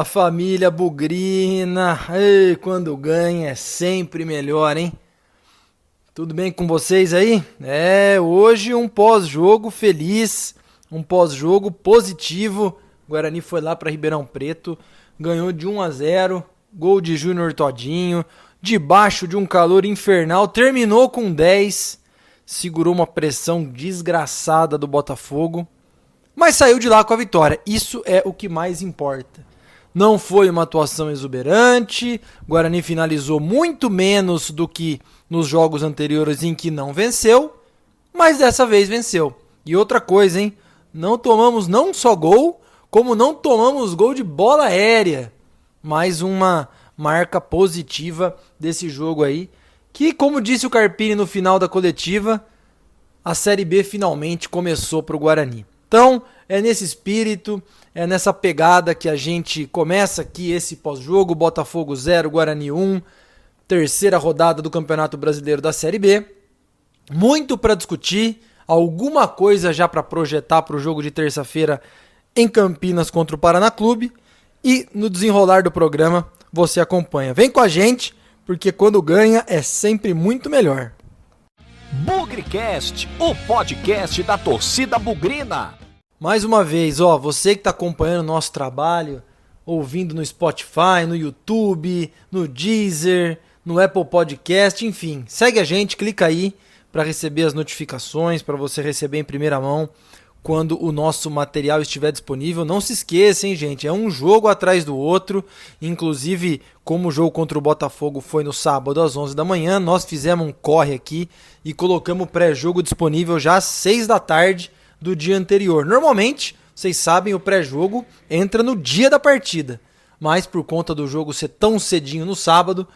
Fala, família bugrina. Ei, quando ganha é sempre melhor, hein? Tudo bem com vocês aí? Hoje um pós-jogo feliz, um pós-jogo positivo. O Guarani foi lá para Ribeirão Preto, ganhou de 1-0, gol de Júnior Todinho, debaixo de um calor infernal, terminou com 10, segurou uma pressão desgraçada do Botafogo, mas saiu de lá com a vitória. Isso é o que mais importa. Não foi uma atuação exuberante, o Guarani finalizou muito menos do que nos jogos anteriores em que não venceu, mas dessa vez venceu. E outra coisa, hein? Não tomamos não só gol, como não tomamos gol de bola aérea. Mais uma marca positiva desse jogo aí, que, como disse o Carpini no final da coletiva, a Série B finalmente começou para o Guarani. Então, é nesse espírito, é nessa pegada que a gente começa aqui esse pós-jogo, Botafogo 0, Guarani 1, terceira rodada do Campeonato Brasileiro da Série B. Muito para discutir, alguma coisa já para projetar para o jogo de terça-feira em Campinas contra o Paraná Clube. E no desenrolar do programa você acompanha. Vem com a gente, porque quando ganha é sempre muito melhor. Bugricast, o podcast da torcida bugrina. Mais uma vez, você que está acompanhando o nosso trabalho, ouvindo no Spotify, no YouTube, no Deezer, no Apple Podcast, enfim, segue a gente, clica aí para receber as notificações, para você receber em primeira mão quando o nosso material estiver disponível. Não se esqueça, hein, gente, é um jogo atrás do outro, inclusive como o jogo contra o Botafogo foi no sábado às 11 da manhã, nós fizemos um corre aqui e colocamos o pré-jogo disponível já às 6 da tarde do dia anterior. Normalmente, vocês sabem, o pré-jogo entra no dia da partida, mas por conta do jogo ser tão cedinho no sábado,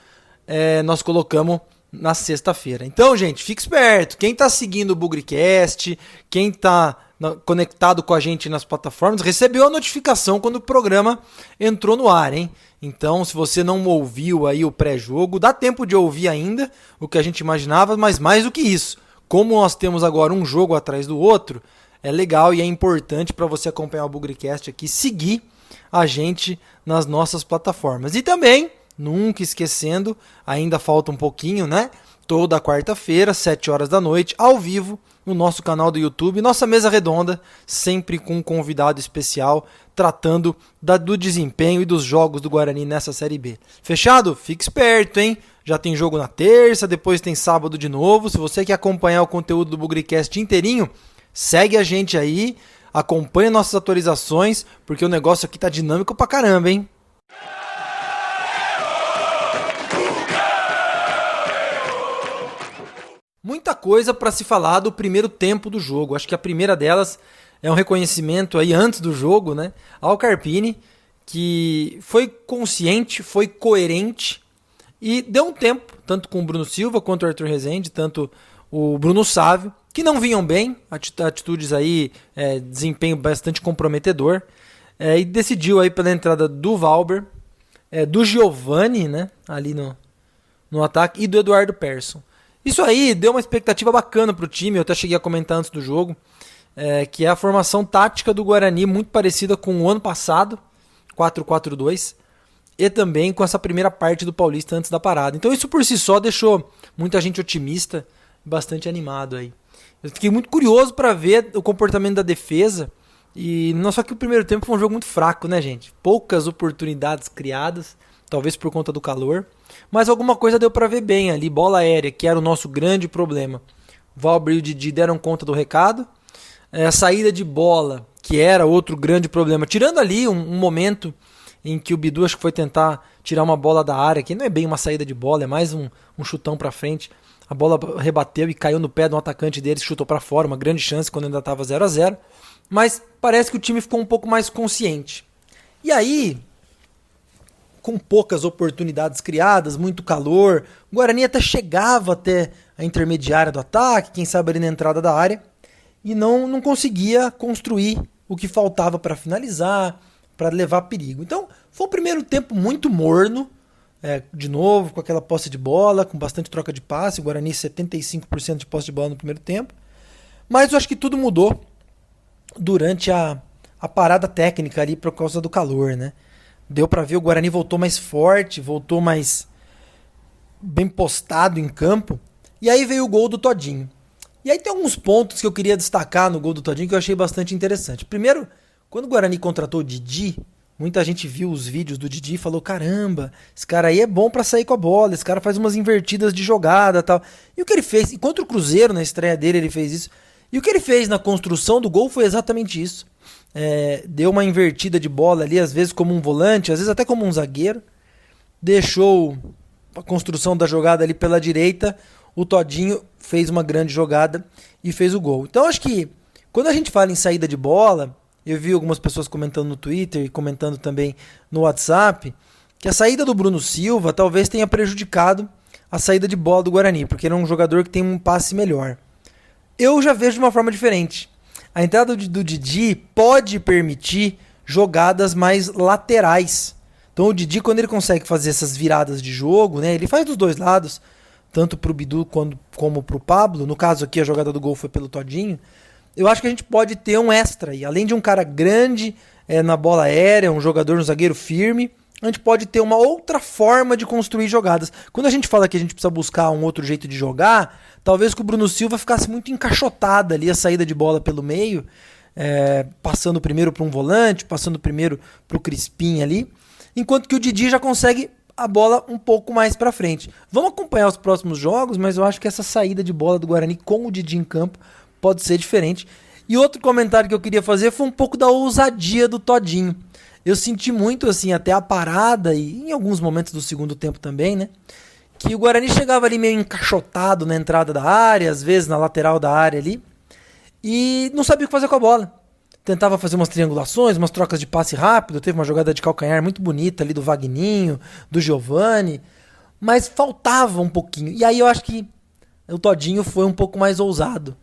nós colocamos na sexta-feira. Então, gente, fique esperto. Quem está seguindo o Bugricast, quem está conectado com a gente nas plataformas, recebeu a notificação quando o programa entrou no ar, hein? Então, se você não ouviu aí o pré-jogo, dá tempo de ouvir ainda o que a gente imaginava, mas mais do que isso, como nós temos agora um jogo atrás do outro, é legal e é importante para você acompanhar o Bugricast aqui, seguir a gente nas nossas plataformas. E também, nunca esquecendo, ainda falta um pouquinho, né? Toda quarta-feira, 7 horas da noite, ao vivo, no nosso canal do YouTube, nossa mesa redonda, sempre com um convidado especial, tratando do desempenho e dos jogos do Guarani nessa Série B. Fechado? Fique esperto, hein? Já tem jogo na terça, depois tem sábado de novo. Se você quer acompanhar o conteúdo do Bugricast inteirinho, segue a gente aí, acompanha nossas atualizações, porque o negócio aqui tá dinâmico pra caramba, hein? Muita coisa para se falar do primeiro tempo do jogo. Acho que a primeira delas é um reconhecimento aí antes do jogo, né, ao Carpini, que foi consciente, foi coerente e deu um tempo, tanto com o Bruno Silva quanto o Arthur Rezende, tanto o Bruno Sávio, que não vinham bem, atitudes aí, desempenho bastante comprometedor, e decidiu aí pela entrada do Valber, do Giovani, né, ali no ataque, e do Eduardo Persson. Isso aí deu uma expectativa bacana para o time, eu até cheguei a comentar antes do jogo, que é a formação tática do Guarani, muito parecida com o ano passado, 4-4-2, e também com essa primeira parte do Paulista antes da parada. Então isso por si só deixou muita gente otimista, bastante animado aí. Eu fiquei muito curioso para ver o comportamento da defesa, e não só que o primeiro tempo foi um jogo muito fraco, né, gente? Poucas oportunidades criadas, talvez por conta do calor, mas alguma coisa deu para ver bem ali, bola aérea, que era o nosso grande problema. Valber e o Didi deram conta do recado, a saída de bola, que era outro grande problema, tirando ali um momento em que o Bidu acho que foi tentar tirar uma bola da área, que não é bem uma saída de bola, é mais um chutão para frente, a bola rebateu e caiu no pé de um atacante deles, chutou para fora, uma grande chance quando ainda estava 0-0, mas parece que o time ficou um pouco mais consciente. E aí, com poucas oportunidades criadas, muito calor, o Guarani até chegava até a intermediária do ataque, quem sabe ali na entrada da área, e não conseguia construir o que faltava para finalizar, para levar perigo. Então, foi um primeiro tempo muito morno, de novo, com aquela posse de bola, com bastante troca de passe, o Guarani 75% de posse de bola no primeiro tempo, mas eu acho que tudo mudou durante a parada técnica ali por causa do calor, né? Deu pra ver, o Guarani voltou mais forte, voltou mais bem postado em campo. E aí veio o gol do Todinho. E aí tem alguns pontos que eu queria destacar no gol do Todinho que eu achei bastante interessante. Primeiro, quando o Guarani contratou o Didi, muita gente viu os vídeos do Didi e falou: caramba, esse cara aí é bom pra sair com a bola, esse cara faz umas invertidas de jogada e tal. E o que ele fez? E contra o Cruzeiro, na estreia dele, ele fez isso. E o que ele fez na construção do gol foi exatamente isso. Deu uma invertida de bola ali, às vezes como um volante, às vezes até como um zagueiro. Deixou a construção da jogada ali pela direita. O Todinho fez uma grande jogada e fez o gol. Então acho que quando a gente fala em saída de bola, eu vi algumas pessoas comentando no Twitter e comentando também no WhatsApp, que a saída do Bruno Silva talvez tenha prejudicado a saída de bola do Guarani, porque ele é um jogador que tem um passe melhor. Eu já vejo de uma forma diferente. A entrada do Didi pode permitir jogadas mais laterais. Então o Didi, quando ele consegue fazer essas viradas de jogo, né, ele faz dos dois lados, tanto pro Bidu como pro Pablo. No caso aqui, a jogada do gol foi pelo Todinho. Eu acho que a gente pode ter um extra aí. Além de um cara grande na bola aérea, um jogador, um zagueiro firme, a gente pode ter uma outra forma de construir jogadas. Quando a gente fala que a gente precisa buscar um outro jeito de jogar, talvez que o Bruno Silva ficasse muito encaixotada ali a saída de bola pelo meio, passando primeiro para um volante, passando primeiro para o Crispim ali, enquanto que o Didi já consegue a bola um pouco mais para frente. Vamos acompanhar os próximos jogos, mas eu acho que essa saída de bola do Guarani com o Didi em campo pode ser diferente. E outro comentário que eu queria fazer foi um pouco da ousadia do Todinho. Eu senti muito, assim, até a parada e em alguns momentos do segundo tempo também, né? Que o Guarani chegava ali meio encaixotado na entrada da área, às vezes na lateral da área ali, e não sabia o que fazer com a bola. Tentava fazer umas triangulações, umas trocas de passe rápido, teve uma jogada de calcanhar muito bonita ali do Vagninho, do Giovani, mas faltava um pouquinho. E aí eu acho que o Todinho foi um pouco mais ousado.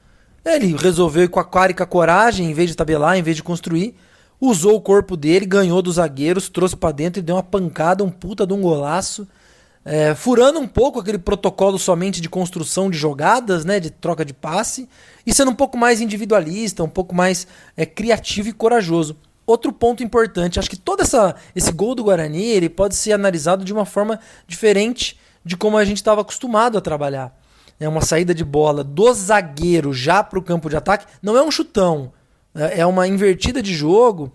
Ele resolveu ir com a cara e com a coragem, em vez de tabelar, em vez de construir, usou o corpo dele, ganhou dos zagueiros, trouxe pra dentro e deu uma pancada, um puta de um golaço, furando um pouco aquele protocolo somente de construção de jogadas, né, de troca de passe, e sendo um pouco mais individualista, um pouco mais criativo e corajoso. Outro ponto importante, acho que todo esse gol do Guarani ele pode ser analisado de uma forma diferente de como a gente estava acostumado a trabalhar. É uma saída de bola do zagueiro já para o campo de ataque, não é um chutão, é uma invertida de jogo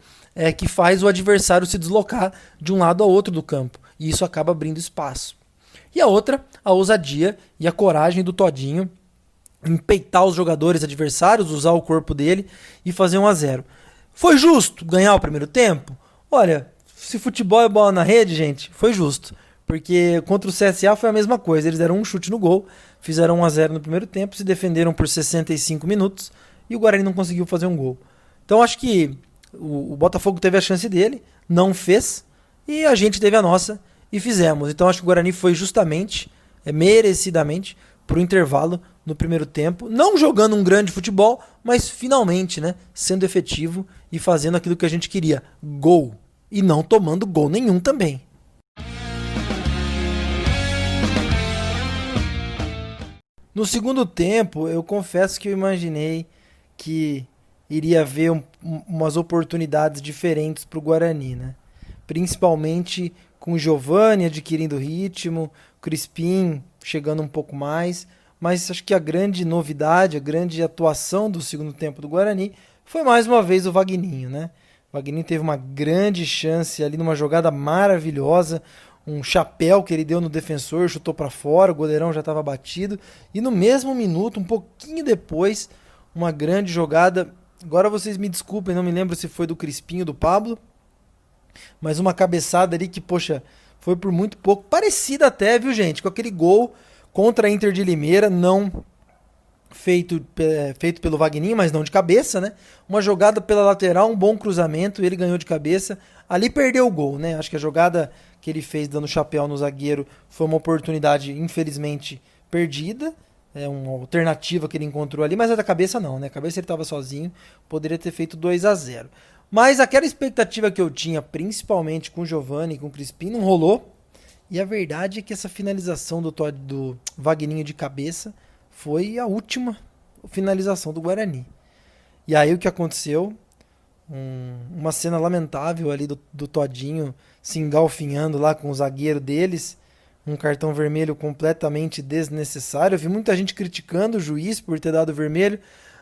que faz o adversário se deslocar de um lado ao outro do campo. E isso acaba abrindo espaço. E a outra, a ousadia e a coragem do Todinho em peitar os jogadores adversários, usar o corpo dele e fazer 1-0. Foi justo ganhar o primeiro tempo? Olha, se futebol é bola na rede, gente, foi justo. Porque contra o CSA foi a mesma coisa. Eles deram um chute no gol, fizeram 1-0 no primeiro tempo, se defenderam por 65 minutos e o Guarani não conseguiu fazer um gol. Então acho que o Botafogo teve a chance dele, não fez, e a gente teve a nossa e fizemos. Então acho que o Guarani foi justamente, merecidamente, pro intervalo no primeiro tempo, não jogando um grande futebol, mas finalmente, né, sendo efetivo e fazendo aquilo que a gente queria, gol, e não tomando gol nenhum também. No segundo tempo, eu confesso que eu imaginei que iria haver umas oportunidades diferentes para o Guarani, né? Principalmente com o Giovani adquirindo ritmo, o Crispim chegando um pouco mais, mas acho que a grande novidade, a grande atuação do segundo tempo do Guarani foi mais uma vez o Vagninho, né? O Vagninho teve uma grande chance ali numa jogada maravilhosa, um chapéu que ele deu no defensor, chutou para fora, o goleirão já estava batido, e no mesmo minuto, um pouquinho depois, uma grande jogada. Agora vocês me desculpem, não me lembro se foi do Crispim ou do Pablo, mas uma cabeçada ali que, poxa, foi por muito pouco, parecida até, viu gente, com aquele gol contra a Inter de Limeira, não feito pelo Vagninho, mas não de cabeça, né? Uma jogada pela lateral, um bom cruzamento, ele ganhou de cabeça, ali perdeu o gol, né? Acho que a jogada que ele fez dando chapéu no zagueiro foi uma oportunidade, infelizmente, perdida, uma alternativa que ele encontrou ali, mas a da cabeça não, né? A cabeça ele estava sozinho, poderia ter feito 2-0. Mas aquela expectativa que eu tinha, principalmente com o Giovani e com o Crispim, não rolou. E a verdade é que essa finalização do Vagninho de cabeça foi a última finalização do Guarani. E aí o que aconteceu? Uma cena lamentável ali do Todinho se engalfinhando lá com o zagueiro deles. Um cartão vermelho completamente desnecessário. Eu vi muita gente criticando o juiz por ter dado vermelho.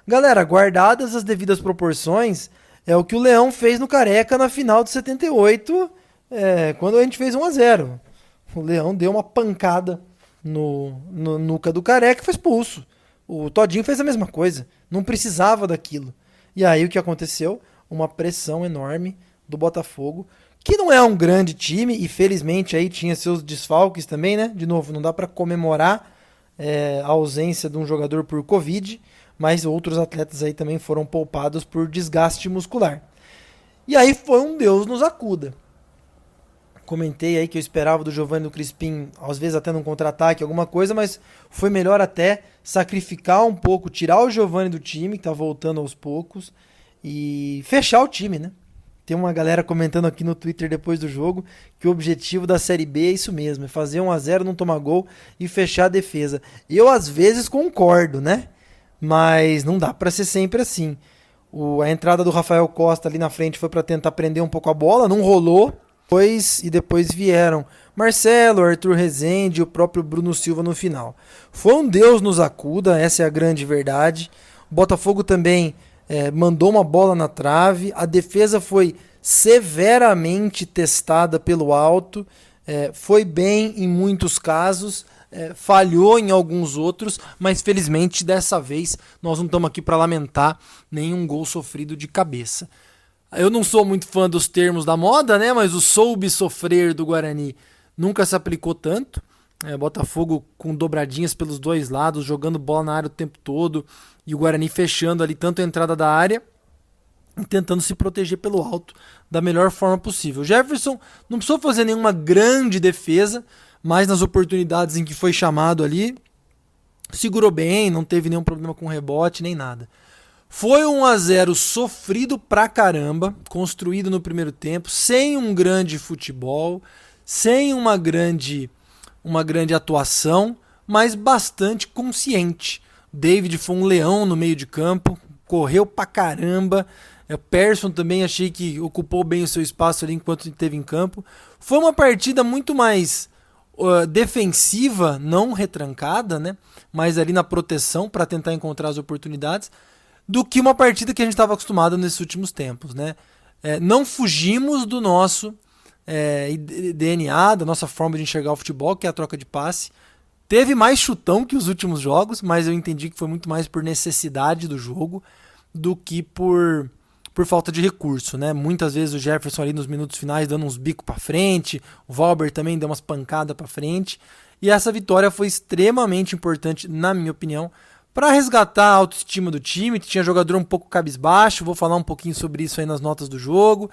Galera, guardadas as devidas proporções, é o que o Leão fez no Careca na final de 78, quando a gente fez 1-0. O Leão deu uma pancada no nuca do Careca e foi expulso. O Todinho fez a mesma coisa. Não precisava daquilo. E aí o que aconteceu? Uma pressão enorme do Botafogo, que não é um grande time, e felizmente aí tinha seus desfalques também, né? De novo, não dá para comemorar a ausência de um jogador por Covid, mas outros atletas aí também foram poupados por desgaste muscular. E aí foi um Deus nos acuda. Comentei aí que eu esperava do Giovani e do Crispim, às vezes até num contra-ataque, alguma coisa, mas foi melhor até sacrificar um pouco, tirar o Giovani do time, que tá voltando aos poucos, e fechar o time, né? Tem uma galera comentando aqui no Twitter depois do jogo que o objetivo da Série B é isso mesmo, é fazer 1-0, não tomar gol e fechar a defesa. Eu às vezes concordo, né? Mas não dá pra ser sempre assim. A entrada do Rafael Costa ali na frente foi pra tentar prender um pouco a bola, não rolou. Depois vieram Marcelo, Arthur Rezende e o próprio Bruno Silva no final. Foi um Deus nos acuda, essa é a grande verdade. O Botafogo também mandou uma bola na trave, a defesa foi severamente testada pelo alto, foi bem em muitos casos, falhou em alguns outros, mas felizmente dessa vez nós não estamos aqui para lamentar nenhum gol sofrido de cabeça. Eu não sou muito fã dos termos da moda, né? Mas o soube sofrer do Guarani nunca se aplicou tanto. Botafogo com dobradinhas pelos dois lados, jogando bola na área o tempo todo, e o Guarani fechando ali tanto a entrada da área e tentando se proteger pelo alto da melhor forma possível. O Jefferson não precisou fazer nenhuma grande defesa, mas nas oportunidades em que foi chamado ali, segurou bem, não teve nenhum problema com rebote nem nada. Foi 1-0 sofrido pra caramba, construído no primeiro tempo, sem um grande futebol, sem uma grande atuação, mas bastante consciente. David foi um leão no meio de campo, correu pra caramba. O Persson também achei que ocupou bem o seu espaço ali enquanto esteve em campo. Foi uma partida muito mais defensiva, não retrancada, né? Mas ali na proteção para tentar encontrar as oportunidades, do que uma partida que a gente estava acostumado nesses últimos tempos, né? Não fugimos do nosso DNA, da nossa forma de enxergar o futebol, que é a troca de passe. Teve mais chutão que os últimos jogos, mas eu entendi que foi muito mais por necessidade do jogo do que por falta de recurso, né? Muitas vezes o Jefferson ali nos minutos finais dando uns bicos para frente, o Valber também deu umas pancadas para frente, e essa vitória foi extremamente importante, na minha opinião, para resgatar a autoestima do time. Tinha jogador um pouco cabisbaixo, vou falar um pouquinho sobre isso aí nas notas do jogo,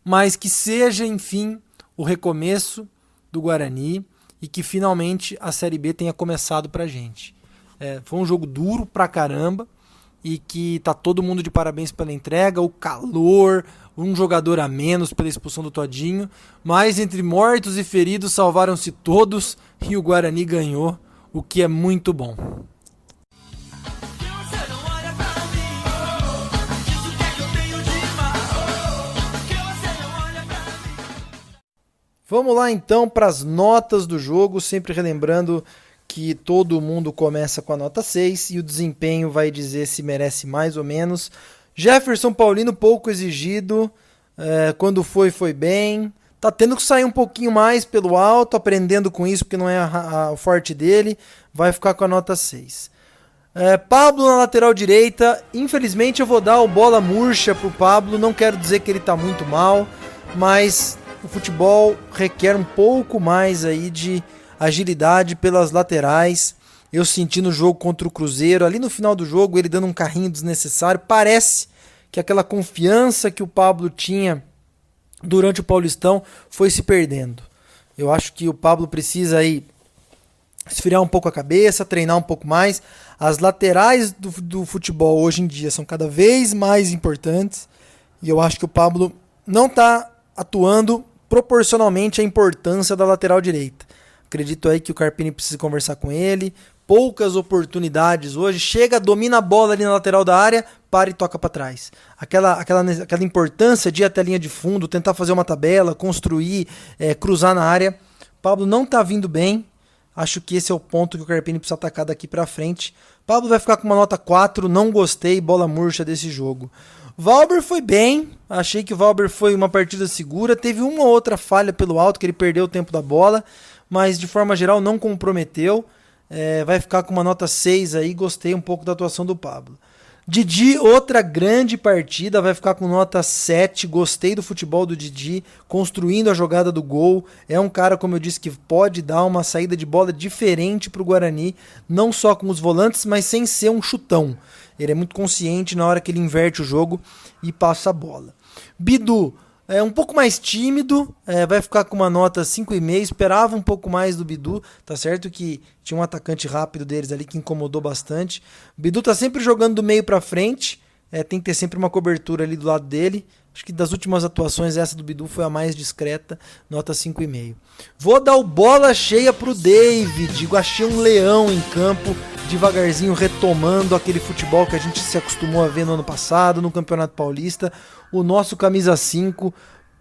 mas que seja, enfim, o recomeço do Guarani e que finalmente a Série B tenha começado pra gente. Foi um jogo duro pra caramba e que tá todo mundo de parabéns pela entrega, o calor, um jogador a menos pela expulsão do Todinho, mas entre mortos e feridos salvaram-se todos e o Guarani ganhou, o que é muito bom. Vamos lá então para as notas do jogo, sempre relembrando que todo mundo começa com a nota 6 e o desempenho vai dizer se merece mais ou menos. Jefferson Paulino pouco exigido, quando foi bem, tá tendo que sair um pouquinho mais pelo alto, aprendendo com isso porque não é o forte dele, vai ficar com a nota 6. Pablo na lateral direita, infelizmente eu vou dar o bola murcha pro Pablo, não quero dizer que ele tá muito mal, mas o futebol requer um pouco mais aí de agilidade pelas laterais. Eu senti no jogo contra o Cruzeiro, ali no final do jogo, ele dando um carrinho desnecessário. Parece que aquela confiança que o Pablo tinha durante o Paulistão foi se perdendo. Eu acho que o Pablo precisa aí esfriar um pouco a cabeça, treinar um pouco mais. As laterais do futebol hoje em dia são cada vez mais importantes e eu acho que o Pablo não está atuando proporcionalmente à importância da lateral direita. Acredito aí que o Carpini precisa conversar com ele. Poucas oportunidades hoje. Chega, domina a bola ali na lateral da área, para e toca para trás. Aquela importância de ir até a linha de fundo, tentar fazer uma tabela, construir, cruzar na área. Pablo não tá vindo bem. Acho que esse é o ponto que o Carpini precisa atacar daqui para frente. Pablo vai ficar com uma nota 4, não gostei, bola murcha desse jogo. Valber foi bem, achei que o Valber foi uma partida segura, teve uma ou outra falha pelo alto, que ele perdeu o tempo da bola, mas de forma geral não comprometeu. Vai ficar com uma nota 6 aí, gostei um pouco da atuação do Pablo. Didi, outra grande partida, vai ficar com nota 7, gostei do futebol do Didi, construindo a jogada do gol, é um cara, como eu disse, que pode dar uma saída de bola diferente para o Guarani, não só com os volantes, mas sem ser um chutão. Ele é muito consciente na hora que ele inverte o jogo e passa a bola. Bidu, um pouco mais tímido, vai ficar com uma nota 5,5, esperava um pouco mais do Bidu, tá certo que tinha um atacante rápido deles ali que incomodou bastante. O Bidu tá sempre jogando do meio pra frente, tem que ter sempre uma cobertura ali do lado dele. Acho que das últimas atuações essa do Bidu foi a mais discreta, nota 5,5. Vou dar o bola cheia pro David, achei um leão em campo, devagarzinho retomando aquele futebol que a gente se acostumou a ver no ano passado, no Campeonato Paulista. O nosso camisa 5,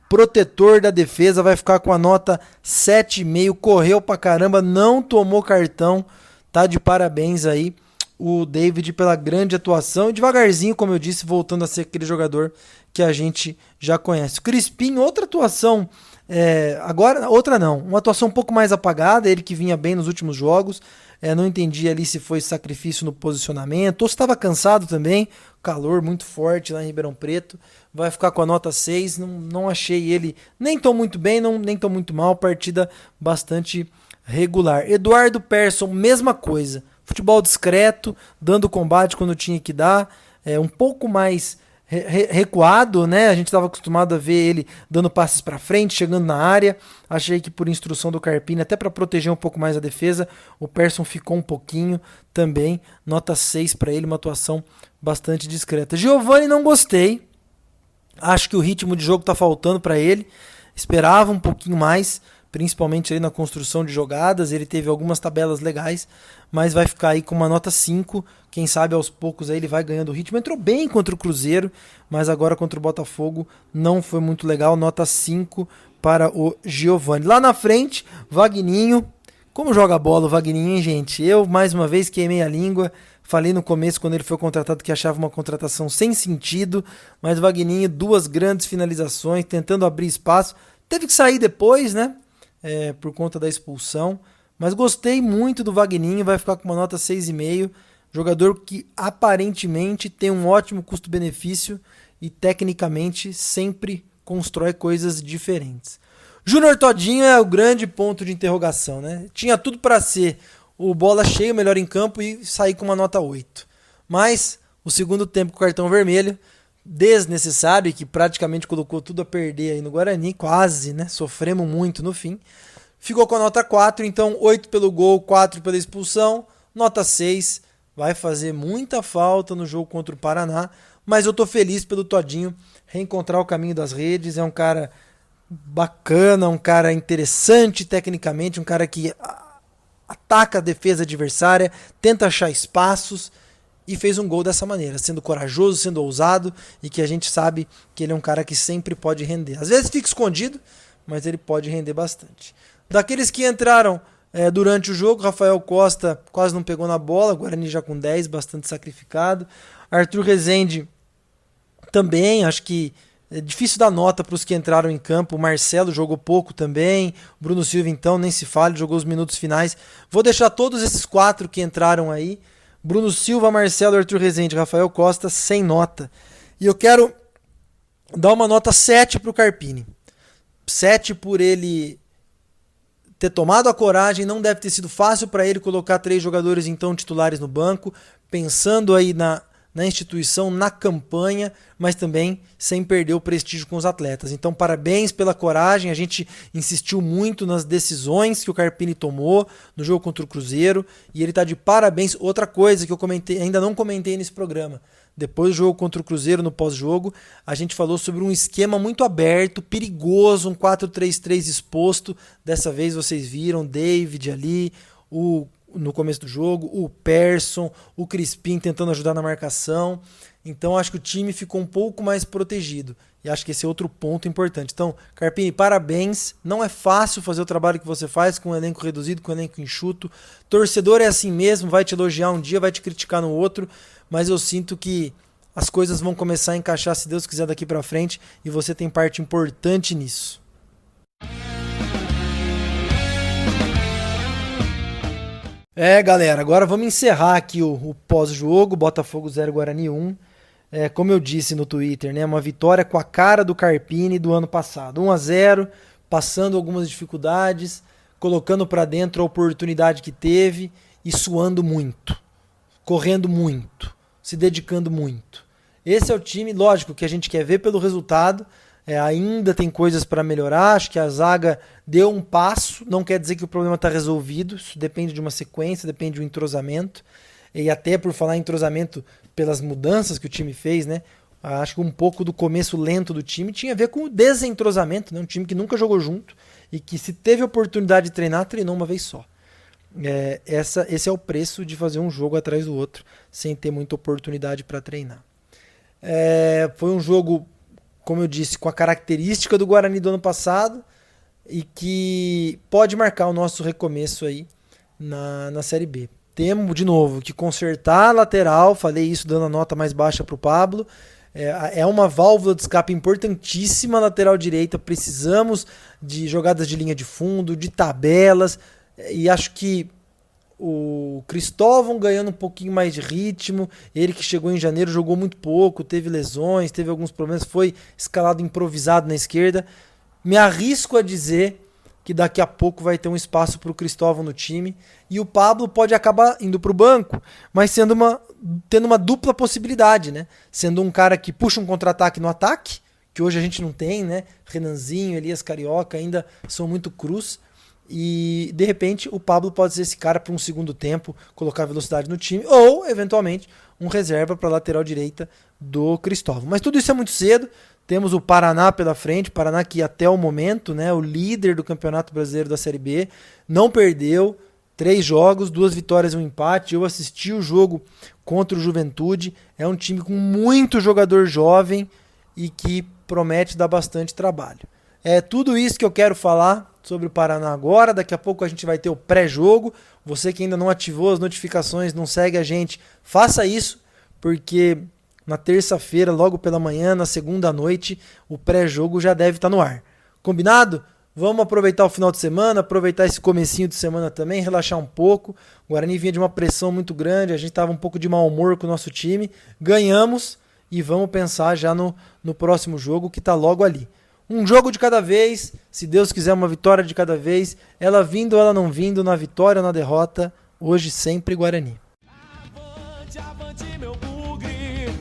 protetor da defesa, vai ficar com a nota 7,5, correu pra caramba, não tomou cartão, tá de parabéns aí o David pela grande atuação e devagarzinho, como eu disse, voltando a ser aquele jogador que a gente já conhece. O Crispim, outra atuação, agora outra não, uma atuação um pouco mais apagada, ele que vinha bem nos últimos jogos, não entendi ali se foi sacrifício no posicionamento ou se estava cansado também, calor muito forte lá em Ribeirão Preto, vai ficar com a nota 6, não achei ele nem tão muito bem, nem tão muito mal, partida bastante regular. Eduardo Persson, mesma coisa, futebol discreto, dando combate quando tinha que dar, um pouco mais recuado, né? A gente estava acostumado a ver ele dando passes para frente, chegando na área. Achei que por instrução do Carpini, até para proteger um pouco mais a defesa, o Persson ficou um pouquinho também. Nota 6 para ele, uma atuação bastante discreta. Giovani não gostei. Acho que o ritmo de jogo tá faltando para ele. Esperava um pouquinho mais, principalmente aí na construção de jogadas. Ele teve algumas tabelas legais, mas vai ficar aí com uma nota 5. Quem sabe aos poucos aí ele vai ganhando ritmo. Entrou bem contra o Cruzeiro, mas agora contra o Botafogo não foi muito legal. Nota 5 para o Giovani. Lá na frente, Vagninho. Como joga bola o Vagninho, hein, gente? Eu, mais uma vez, queimei a língua. Falei no começo, quando ele foi contratado, que achava uma contratação sem sentido. Mas o Vagninho, 2 grandes finalizações, tentando abrir espaço. Teve que sair depois, né? Por conta da expulsão. Mas gostei muito do Vagninho, vai ficar com uma nota 6,5. Jogador que aparentemente tem um ótimo custo-benefício e tecnicamente sempre constrói coisas diferentes. Júnior Todinho é o grande ponto de interrogação, né? Tinha tudo para ser o bola cheia, melhor em campo e sair com uma nota 8. Mas o segundo tempo com o cartão vermelho, desnecessário e que praticamente colocou tudo a perder aí no Guarani, quase, né? Sofremos muito no fim. Ficou com a nota 4, então 8 pelo gol, 4 pela expulsão, nota 6. Vai fazer muita falta no jogo contra o Paraná, mas eu tô feliz pelo Todinho reencontrar o caminho das redes. É um cara bacana, um cara interessante tecnicamente, um cara que ataca a defesa adversária, tenta achar espaços e fez um gol dessa maneira, sendo corajoso, sendo ousado e que a gente sabe que ele é um cara que sempre pode render. Às vezes fica escondido, mas ele pode render bastante. Daqueles que entraram durante o jogo, Rafael Costa quase não pegou na bola, Guarani já com 10, bastante sacrificado. Arthur Rezende também, acho que é difícil dar nota para os que entraram em campo. O Marcelo jogou pouco também, Bruno Silva então, nem se fale, jogou os minutos finais. Vou deixar todos esses 4 que entraram aí, Bruno Silva, Marcelo, Arthur Rezende, Rafael Costa, sem nota. E eu quero dar uma nota 7 para o Carpini. 7 por ele ter tomado a coragem, não deve ter sido fácil para ele colocar 3 jogadores então titulares no banco, pensando aí na instituição, na campanha, mas também sem perder o prestígio com os atletas. Então parabéns pela coragem, a gente insistiu muito nas decisões que o Carpini tomou no jogo contra o Cruzeiro, e ele está de parabéns. Outra coisa que eu ainda não comentei nesse programa, depois do jogo contra o Cruzeiro, no pós-jogo, a gente falou sobre um esquema muito aberto, perigoso, um 4-3-3 exposto. Dessa vez vocês viram David ali, o no começo do jogo, o Persson, o Crispim tentando ajudar na marcação. Então acho que o time ficou um pouco mais protegido. E acho que esse é outro ponto importante. Então, Carpini, parabéns. Não é fácil fazer o trabalho que você faz com um elenco reduzido, com um elenco enxuto. Torcedor é assim mesmo, vai te elogiar um dia, vai te criticar no outro. Mas eu sinto que as coisas vão começar a encaixar, se Deus quiser, daqui pra frente. E você tem parte importante nisso. Galera, agora vamos encerrar aqui o pós-jogo, Botafogo 0, Guarani 1. Como eu disse no Twitter, né, uma vitória com a cara do Carpini do ano passado. 1-0, passando algumas dificuldades, colocando para dentro a oportunidade que teve e suando muito, correndo muito, se dedicando muito. Esse é o time, lógico, que a gente quer ver pelo resultado. Ainda tem coisas para melhorar, acho que a zaga deu um passo, não quer dizer que o problema está resolvido, isso depende de uma sequência, depende de um entrosamento, e até por falar em entrosamento pelas mudanças que o time fez, né? Acho que um pouco do começo lento do time tinha a ver com o desentrosamento, né? Um time que nunca jogou junto e que, se teve oportunidade de treinar, treinou uma vez só. Esse é o preço de fazer um jogo atrás do outro, sem ter muita oportunidade para treinar. Foi um jogo, como eu disse, com a característica do Guarani do ano passado e que pode marcar o nosso recomeço aí na Série B. Temos, de novo, que consertar a lateral, falei isso dando a nota mais baixa para o Pablo. É uma válvula de escape importantíssima a lateral direita, precisamos de jogadas de linha de fundo, de tabelas, e acho que o Cristóvão ganhando um pouquinho mais de ritmo, ele que chegou em janeiro jogou muito pouco, teve lesões, teve alguns problemas, foi escalado improvisado na esquerda. Me arrisco a dizer que daqui a pouco vai ter um espaço para o Cristóvão no time, e o Pablo pode acabar indo para o banco, mas tendo uma dupla possibilidade, né? Sendo um cara que puxa um contra-ataque no ataque, que hoje a gente não tem, né? Renanzinho, Elias Carioca ainda são muito crus, e de repente o Pablo pode ser esse cara para um segundo tempo, colocar velocidade no time, ou eventualmente um reserva para a lateral direita do Cristóvão. Mas tudo isso é muito cedo. Temos o Paraná pela frente, Paraná que até o momento, né, o líder do Campeonato Brasileiro da Série B, não perdeu, 3 jogos, 2 vitórias e um empate. Eu assisti o jogo contra o Juventude, é um time com muito jogador jovem e que promete dar bastante trabalho. É tudo isso que eu quero falar sobre o Paraná agora. Daqui a pouco a gente vai ter o pré-jogo. Você que ainda não ativou as notificações, não segue a gente, faça isso, porque na terça-feira, logo pela manhã, na segunda noite, o pré-jogo já deve estar no ar. Combinado? Vamos aproveitar o final de semana, aproveitar esse comecinho de semana também, relaxar um pouco. O Guarani vinha de uma pressão muito grande, a gente estava um pouco de mau humor com o nosso time. Ganhamos e vamos pensar já no próximo jogo que está logo ali. Um jogo de cada vez, se Deus quiser, uma vitória de cada vez. Ela vindo ou ela não vindo, na vitória ou na derrota, hoje sempre Guarani. Avante, avante, meu bugre,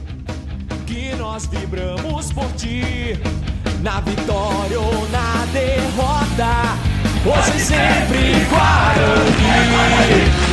que nós vibramos por ti, na vitória ou na derrota, hoje sempre Guarani.